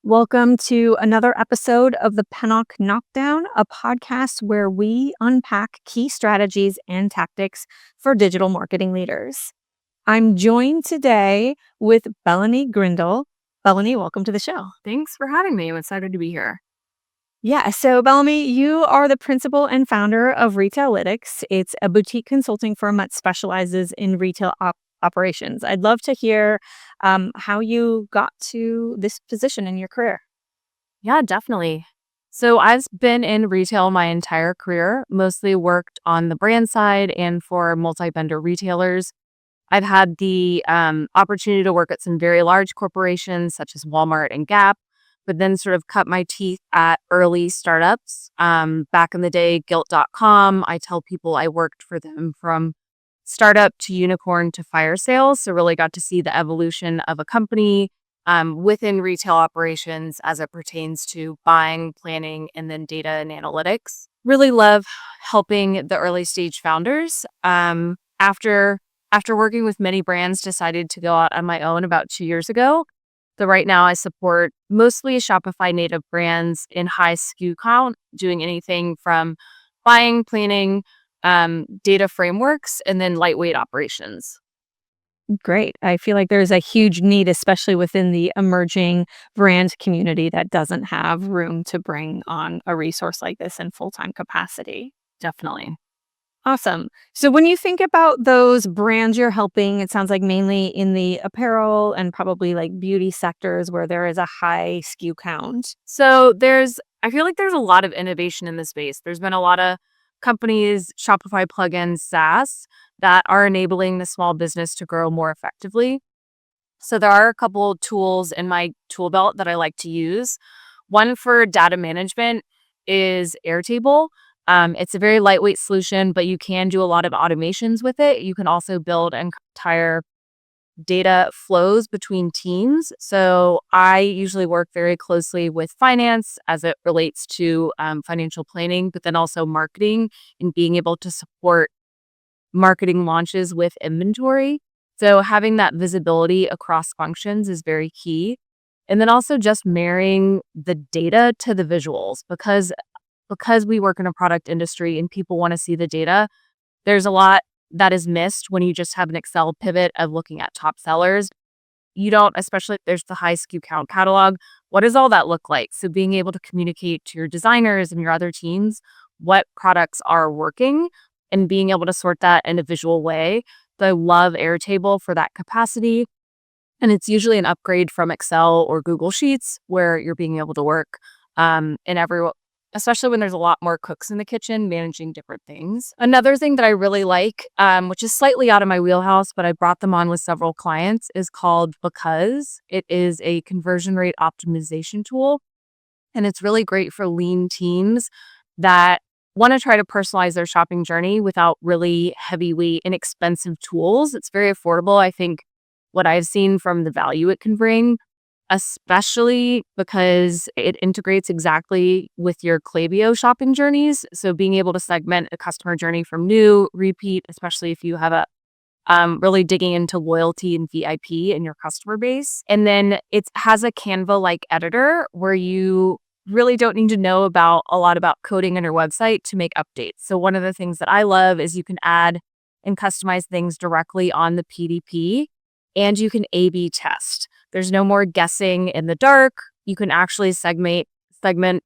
Welcome to another episode of the Pennock Knockdown, a podcast where we unpack key strategies and tactics for digital marketing leaders. I'm joined today with Bellamy Grindl. Bellamy, welcome to the show. Thanks for having me. I'm excited to be here. Yeah, so Bellamy, you are the principal and founder of Retailytics. It's a boutique consulting firm that specializes in retail operations. I'd love to hear how you got to this position in your career. Yeah, definitely. So I've been in retail my entire career, mostly worked on the brand side and for multi-vendor retailers. I've had the opportunity to work at some very large corporations such as Walmart and Gap, but then sort of cut my teeth at early startups. Back in the day, Gilt.com, I tell people I worked for them from startup to unicorn to fire sales. So really got to see the evolution of a company within retail operations as it pertains to buying, planning, and then data and analytics. Really love helping the early stage founders. After working with many brands, decided to go out on my own about 2 years ago. So right now I support mostly Shopify native brands in high SKU count, doing anything from buying, planning, data frameworks, and then lightweight operations. Great. I feel like there's a huge need, especially within the emerging brand community that doesn't have room to bring on a resource like this in full-time capacity. Definitely. Awesome. So when you think about those brands you're helping, it sounds like mainly in the apparel and probably like beauty sectors where there is a high SKU count. So I feel like there's a lot of innovation in the space. There's been a lot of companies, Shopify plugins, SaaS, that are enabling the small business to grow more effectively. So there are a couple tools in my tool belt that I like to use. One for data management is Airtable. It's a very lightweight solution, but you can do a lot of automations with it. You can also build entire data flows between teams. So I usually work very closely with finance as it relates to financial planning, but then also marketing and being able to support marketing launches with inventory. So having that visibility across functions is very key. And then also just marrying the data to the visuals because we work in a product industry and people want to see the data. There's a lot that is missed when you just have an Excel pivot of looking at top sellers. You don't, especially if there's the high SKU count catalog, what does all that look like? So being able to communicate to your designers and your other teams what products are working and being able to sort that in a visual way. So I love Airtable for that capacity. And it's usually an upgrade from Excel or Google Sheets where you're being able to work especially when there's a lot more cooks in the kitchen managing different things. Another thing that I really like, which is slightly out of my wheelhouse, but I brought them on with several clients, is called Because. It is a conversion rate optimization tool. And it's really great for lean teams that want to try to personalize their shopping journey without really heavyweight, inexpensive tools. It's very affordable. I think what I've seen from the value it can bring, especially because it integrates exactly with your Klaviyo shopping journeys. So being able to segment a customer journey from new, repeat, especially if you have a really digging into loyalty and VIP in your customer base. And then it has a Canva-like editor where you really don't need to know a lot about coding on your website to make updates. So one of the things that I love is you can add and customize things directly on the PDP, and you can A/B test. There's no more guessing in the dark. You can actually segment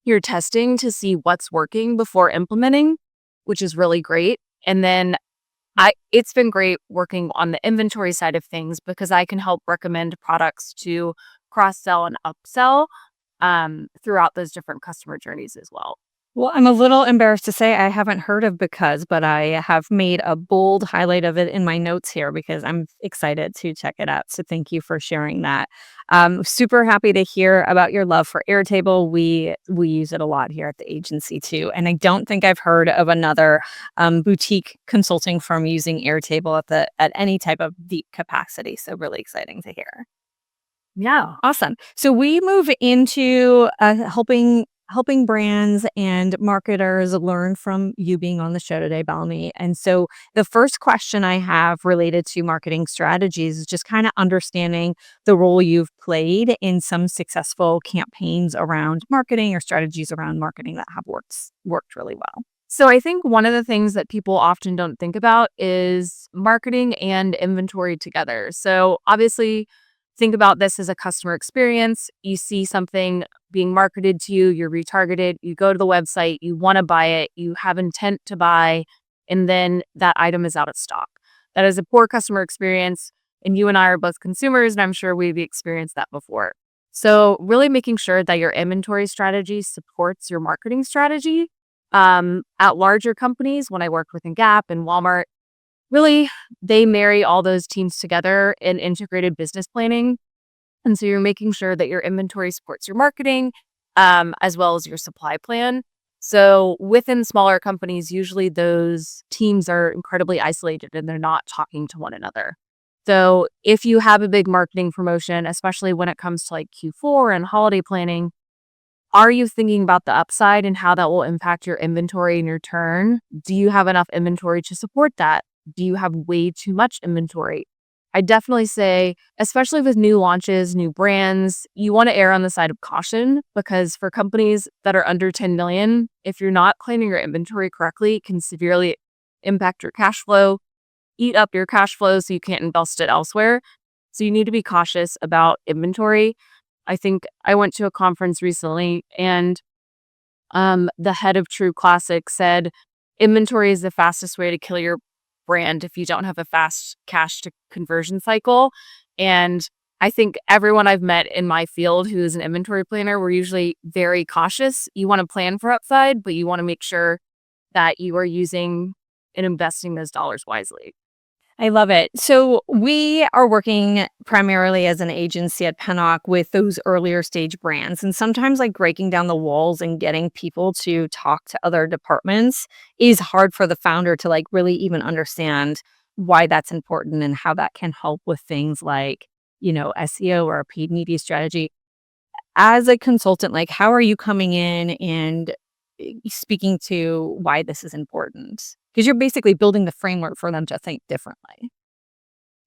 your testing to see what's working before implementing, which is really great. And then it's been great working on the inventory side of things because I can help recommend products to cross-sell and upsell throughout those different customer journeys as well. Well, I'm a little embarrassed to say I haven't heard of Because, but I have made a bold highlight of it in my notes here because I'm excited to check it out. So thank you for sharing that. Super happy to hear about your love for Airtable. We use it a lot here at the agency too. And I don't think I've heard of another boutique consulting firm using Airtable at any type of deep capacity. So really exciting to hear. Yeah. Awesome. So we move into helping helping brands and marketers learn from you being on the show today, Bellamy. And so the first question I have related to marketing strategies is just kind of understanding the role you've played in some successful campaigns around marketing or strategies around marketing that have worked really well. So I think one of the things that people often don't think about is marketing and inventory together. So obviously, think about this as a customer experience. You see something being marketed to you, you're retargeted, you go to the website, you want to buy it, you have intent to buy, and then that item is out of stock. That is a poor customer experience. And you and I are both consumers, and I'm sure we've experienced that before. So, really making sure that your inventory strategy supports your marketing strategy. At larger companies, when I worked with in Gap and Walmart, really they marry all those teams together in integrated business planning. And so you're making sure that your inventory supports your marketing, as well as your supply plan. So within smaller companies, usually those teams are incredibly isolated and they're not talking to one another. So if you have a big marketing promotion, especially when it comes to like Q4 and holiday planning, are you thinking about the upside and how that will impact your inventory and your turn? Do you have enough inventory to support that? Do you have way too much inventory? I definitely say, especially with new launches, new brands, you want to err on the side of caution because for companies that are under 10 million, if you're not planning your inventory correctly, it can severely impact your cash flow, eat up your cash flow so you can't invest it elsewhere. So you need to be cautious about inventory. I think I went to a conference recently and the head of True Classic said inventory is the fastest way to kill your brand if you don't have a fast cash to conversion cycle. And I think everyone I've met in my field who is an inventory planner, we're usually very cautious. You want to plan for upside, but you want to make sure that you are using and investing those dollars wisely. I love it. So we are working primarily as an agency at Pennock with those earlier stage brands. And sometimes like breaking down the walls and getting people to talk to other departments is hard for the founder to like really even understand why that's important and how that can help with things like, SEO or a paid media strategy. As a consultant, like how are you coming in and speaking to why this is important? Because you're basically building the framework for them to think differently.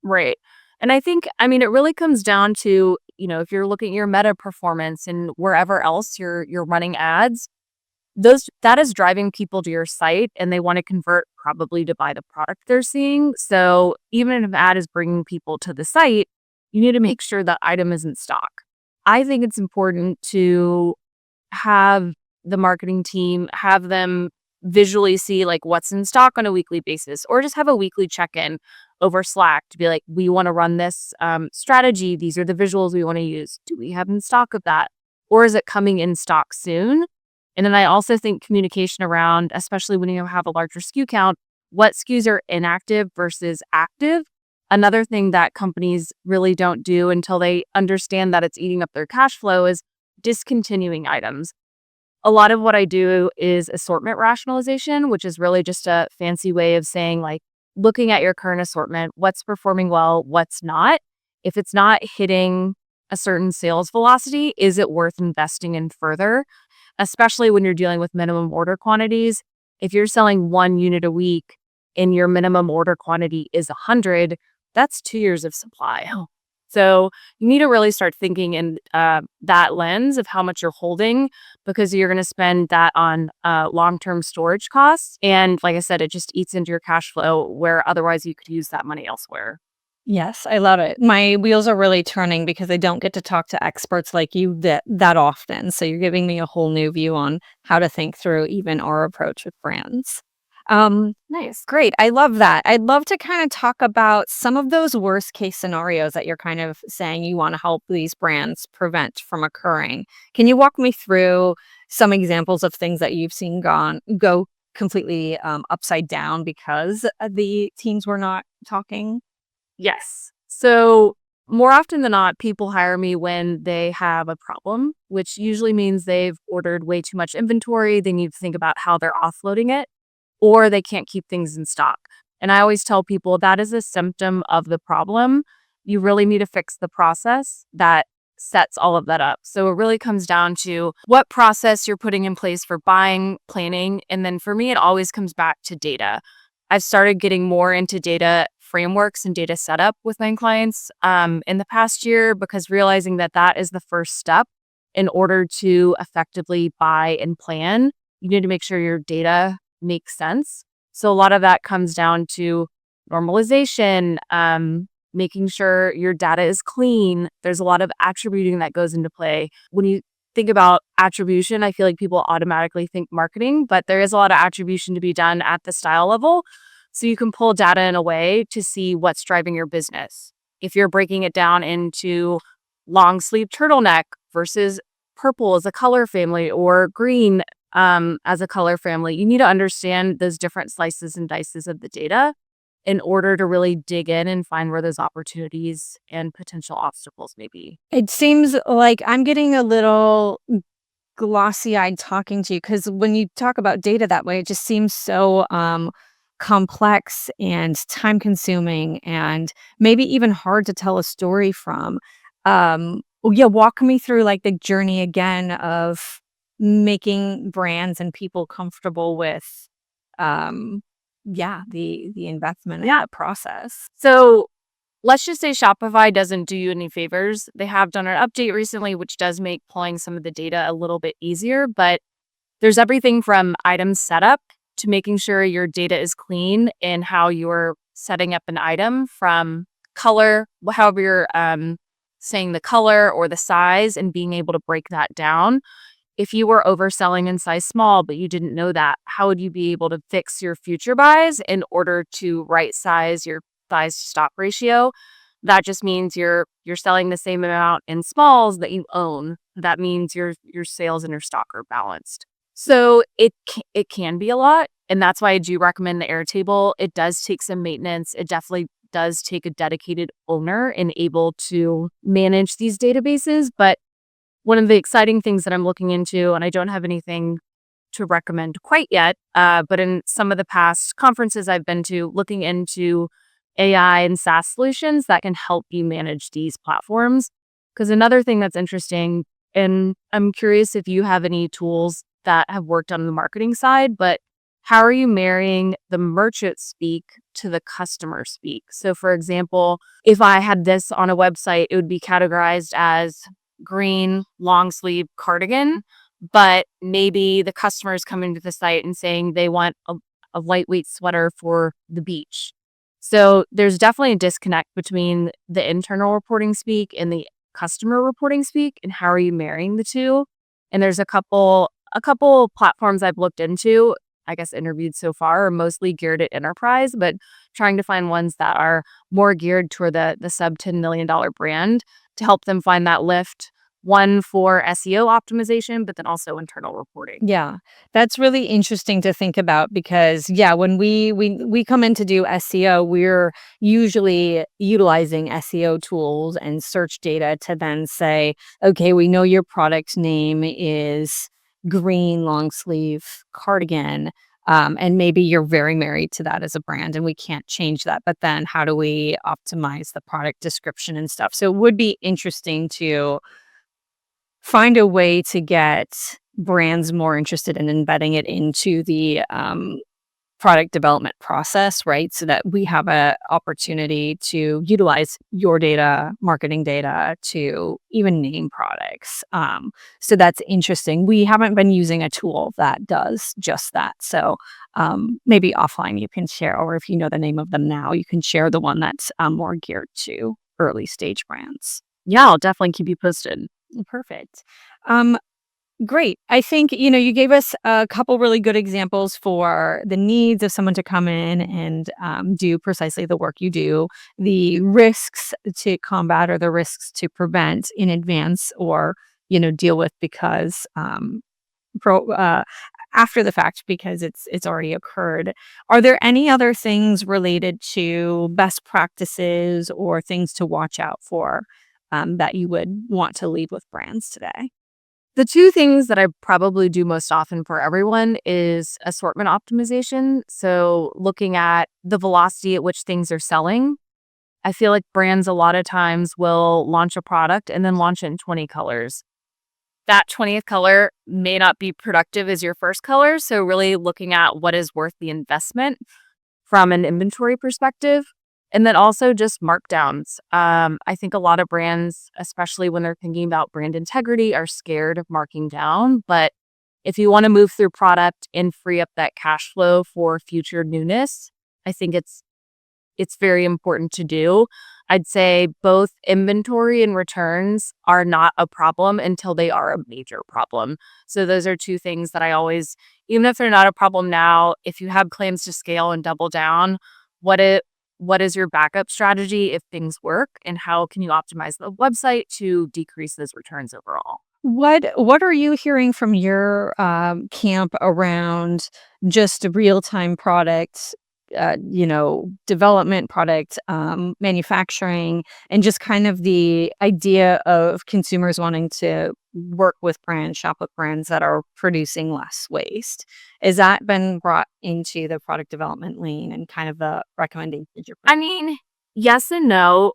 Right. And I think, I mean, it really comes down to, if you're looking at your meta performance and wherever else you're running ads, that is driving people to your site and they want to convert probably to buy the product they're seeing. So even if an ad is bringing people to the site, you need to make sure that item is in stock. I think it's important to have the marketing team have them visually see like what's in stock on a weekly basis or just have a weekly check-in over Slack to be like, we want to run this strategy. These are the visuals we want to use. Do we have in stock of that? Or is it coming in stock soon? And then I also think communication around, especially when you have a larger SKU count, what SKUs are inactive versus active. Another thing that companies really don't do until they understand that it's eating up their cash flow is discontinuing items. A lot of what I do is assortment rationalization, which is really just a fancy way of saying like looking at your current assortment, what's performing well, what's not. If it's not hitting a certain sales velocity, is it worth investing in further? Especially when you're dealing with minimum order quantities. If you're selling 1 unit a week and your minimum order quantity is 100, that's 2 years of supply. So you need to really start thinking in that lens of how much you're holding because you're going to spend that on long-term storage costs. And like I said, it just eats into your cash flow where otherwise you could use that money elsewhere. Yes, I love it. My wheels are really turning because I don't get to talk to experts like you that often. So you're giving me a whole new view on how to think through even our approach with brands. Nice. Great. I love that. I'd love to kind of talk about some of those worst case scenarios that you're kind of saying you want to help these brands prevent from occurring. Can you walk me through some examples of things that you've seen go completely upside down because the teams were not talking? Yes. So more often than not, people hire me when they have a problem, which usually means they've ordered way too much inventory. They need to think about how they're offloading it, or they can't keep things in stock. And I always tell people that is a symptom of the problem. You really need to fix the process that sets all of that up. So it really comes down to what process you're putting in place for buying, planning. And then for me, it always comes back to data. I've started getting more into data frameworks and data setup with my clients in the past year, because realizing that that is the first step in order to effectively buy and plan. You need to make sure your data makes sense. So a lot of that comes down to normalization, making sure your data is clean. There's a lot of attributing that goes into play. When you think about attribution, I feel like people automatically think marketing, but there is a lot of attribution to be done at the style level. So you can pull data in a way to see what's driving your business. If you're breaking it down into long sleeve turtleneck versus purple as a color family or green as a color family, you need to understand those different slices and dices of the data in order to really dig in and find where those opportunities and potential obstacles may be. It seems like I'm getting a little glossy-eyed talking to you, because when you talk about data that way, it just seems so complex and time-consuming and maybe even hard to tell a story from. Well, yeah, walk me through like the journey again of making brands and people comfortable with the investment and the process. So let's just say Shopify doesn't do you any favors. They have done an update recently, which does make pulling some of the data a little bit easier, but there's everything from item setup to making sure your data is clean in how you're setting up an item, from color, however you're saying the color or the size, and being able to break that down. If you were overselling in size small, but you didn't know that, how would you be able to fix your future buys in order to right size your size to stock ratio? That just means you're selling the same amount in smalls that you own. That means your sales and your stock are balanced. So it can be a lot, and that's why I do recommend the Airtable. It does take some maintenance. It definitely does take a dedicated owner and able to manage these databases. But one of the exciting things that I'm looking into, and I don't have anything to recommend quite yet, but in some of the past conferences I've been to, looking into AI and SaaS solutions that can help you manage these platforms. Because another thing that's interesting, and I'm curious if you have any tools that have worked on the marketing side, but how are you marrying the merchant speak to the customer speak? So for example, if I had this on a website, it would be categorized as green long sleeve cardigan, but maybe the customer is coming to the site and saying they want a lightweight sweater for the beach. So there's definitely a disconnect between the internal reporting speak and the customer reporting speak, and how are you marrying the two? And there's a couple platforms I've looked into, I guess interviewed so far, are mostly geared at enterprise, but trying to find ones that are more geared toward the sub $10 million brand to help them find that lift, one for SEO optimization, but then also internal reporting. Yeah, that's really interesting to think about, because when we come in to do SEO, we're usually utilizing SEO tools and search data to then say, okay, we know your product name is green long sleeve cardigan. And maybe you're very married to that as a brand and we can't change that. But then how do we optimize the product description and stuff? So it would be interesting to find a way to get brands more interested in embedding it into the product development process, right? So that we have an opportunity to utilize your data, marketing data, to even name products. So that's interesting. We haven't been using a tool that does just that. So maybe offline you can share, or if you know the name of them now, you can share the one that's more geared to early stage brands. Yeah, I'll definitely keep you posted. Perfect. Great. I think, you gave us a couple really good examples for the needs of someone to come in and do precisely the work you do, the risks to combat or the risks to prevent in advance, or, deal with because after the fact, because it's already occurred. Are there any other things related to best practices or things to watch out for that you would want to leave with brands today? The two things that I probably do most often for everyone is assortment optimization. So looking at the velocity at which things are selling, I feel like brands a lot of times will launch a product and then launch it in 20 colors. That 20th color may not be productive as your first color. So really looking at what is worth the investment from an inventory perspective. And then also just markdowns. I think a lot of brands, especially when they're thinking about brand integrity, are scared of marking down. But if you want to move through product and free up that cash flow for future newness, I think it's very important to do. I'd say both inventory and returns are not a problem until they are a major problem. So those are two things that I always, even if they're not a problem now, if you have plans to scale and double down, what is your backup strategy if things work, and how can you optimize the website to decrease those returns overall? What are you hearing from your, camp around just real-time products, development, product, manufacturing, and just kind of the idea of consumers wanting to work with brands, shop with brands that are producing less waste? Has that been brought into the product development lane and kind of the recommendations you're I mean, yes and no.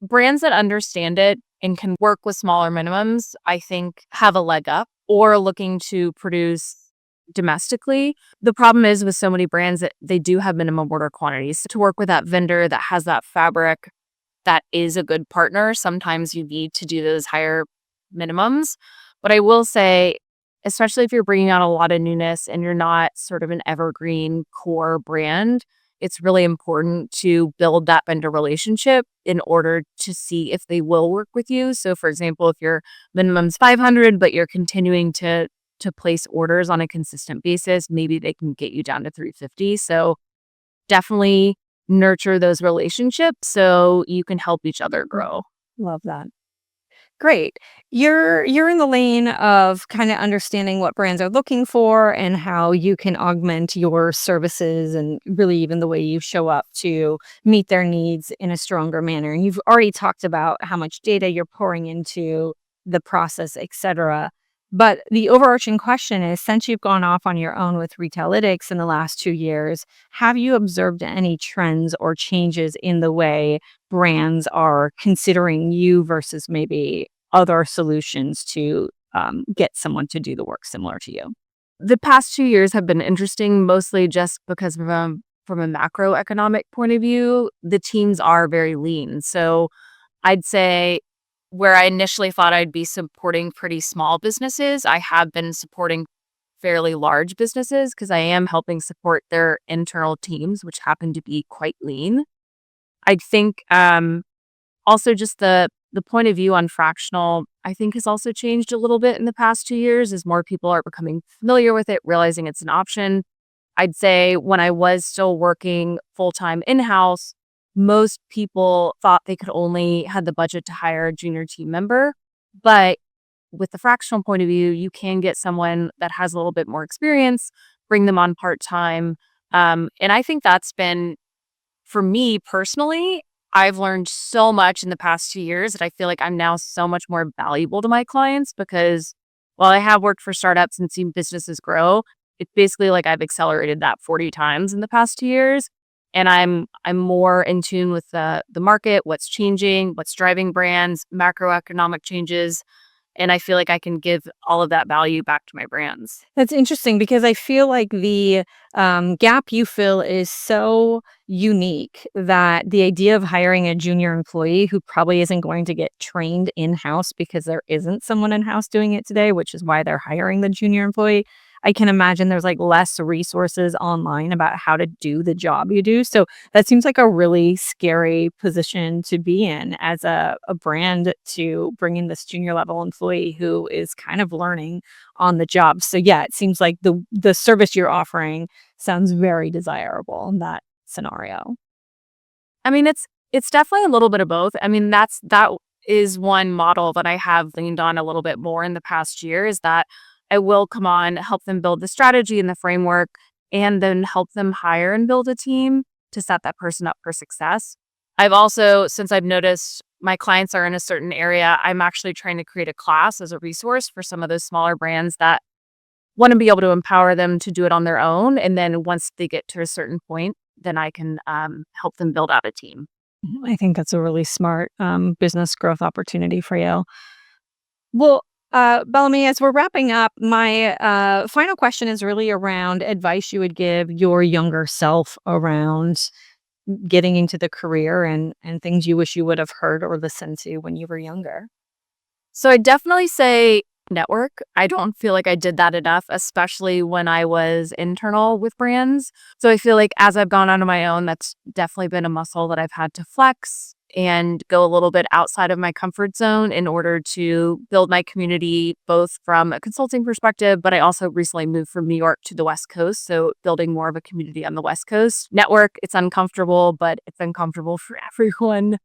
Brands that understand it and can work with smaller minimums, I think, have a leg up or looking to produce domestically. The problem is with so many brands that they do have minimum order quantities. So to work with that vendor that has that fabric that is a good partner, sometimes you need to do those higher minimums. But I will say, especially if you're bringing out a lot of newness and you're not sort of an evergreen core brand, it's really important to build that vendor relationship in order to see if they will work with you. So for example, if your minimum's 500, but you're continuing to place orders on a consistent basis, maybe they can get you down to 350. So definitely nurture those relationships so you can help each other grow. Love that. Great. You're in the lane of kind of understanding what brands are looking for and how you can augment your services and really even the way you show up to meet their needs in a stronger manner. And you've already talked about how much data you're pouring into the process, et cetera. But the overarching question is, since you've gone off on your own with Retailytics in the last 2 years, have you observed any trends or changes in the way brands are considering you versus maybe other solutions to get someone to do the work similar to you? The past 2 years have been interesting, mostly just because from a macroeconomic point of view, the teams are very lean. So I'd say where I initially thought I'd be supporting pretty small businesses, I have been supporting fairly large businesses because I am helping support their internal teams, which happen to be quite lean. I think also just the point of view on fractional, I think, has also changed a little bit in the past 2 years as more people are becoming familiar with it, realizing it's an option. I'd say when I was still working full-time in-house, most people thought they could only had the budget to hire a junior team member. But with the fractional point of view, you can get someone that has a little bit more experience, bring them on part-time. And I think that's been, for me personally, I've learned so much in the past 2 years that I feel like I'm now so much more valuable to my clients because while I have worked for startups and seen businesses grow, it's basically like I've accelerated that 40 times in the past 2 years. And I'm more in tune with the market, what's changing, what's driving brands, macroeconomic changes. And I feel like I can give all of that value back to my brands. That's interesting because I feel like the gap you fill is so unique that the idea of hiring a junior employee who probably isn't going to get trained in-house because there isn't someone in-house doing it today, which is why they're hiring the junior employee. I can imagine there's like less resources online about how to do the job you do. So that seems like a really scary position to be in as a brand, to bring in this junior level employee who is kind of learning on the job. So yeah, it seems like the service you're offering sounds very desirable in that scenario. I mean, it's definitely a little bit of both. I mean, that is one model that I have leaned on a little bit more in the past year, is that I will come on, help them build the strategy and the framework, and then help them hire and build a team to set that person up for success. I've also, since I've noticed my clients are in a certain area, I'm actually trying to create a class as a resource for some of those smaller brands that want to be able to empower them to do it on their own. And then once they get to a certain point, then I can help them build out a team. I think that's a really smart business growth opportunity for you. Well, Bellamy, as we're wrapping up, my final question is really around advice you would give your younger self around getting into the career and things you wish you would have heard or listened to when you were younger. So I definitely say network. I don't feel like I did that enough, especially when I was internal with brands. So I feel like as I've gone on my own, that's definitely been a muscle that I've had to flex and go a little bit outside of my comfort zone in order to build my community, both from a consulting perspective, but I also recently moved from New York to the West Coast. So building more of a community on the West Coast. Network, it's uncomfortable, but it's uncomfortable for everyone.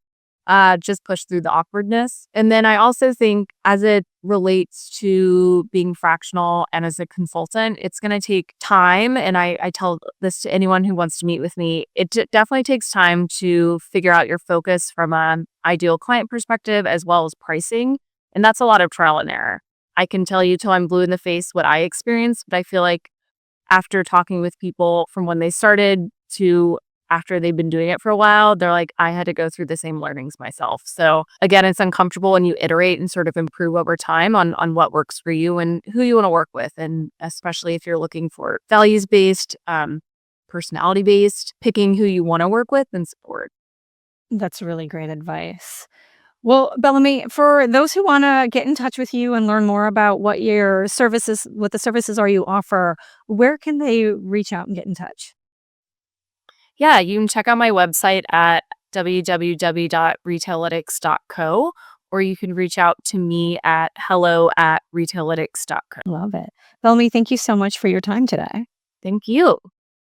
Just push through the awkwardness. And then I also think as it relates to being fractional and as a consultant, it's going to take time. And I tell this to anyone who wants to meet with me. Definitely takes time to figure out your focus from an ideal client perspective as well as pricing. And that's a lot of trial and error. I can tell you till I'm blue in the face what I experienced, but I feel like after talking with people from when they started to after they've been doing it for a while, they're like, I had to go through the same learnings myself. So again, it's uncomfortable when you iterate and sort of improve over time on what works for you and who you want to work with. And especially if you're looking for values-based, personality-based, picking who you want to work with and support. That's really great advice. Well, Bellamy, for those who want to get in touch with you and learn more about what the services are you offer, where can they reach out and get in touch? Yeah, you can check out my website at www.retailytics.co, or you can reach out to me at hello@retailytics.co. Love it. Bellamy, thank you so much for your time today. Thank you.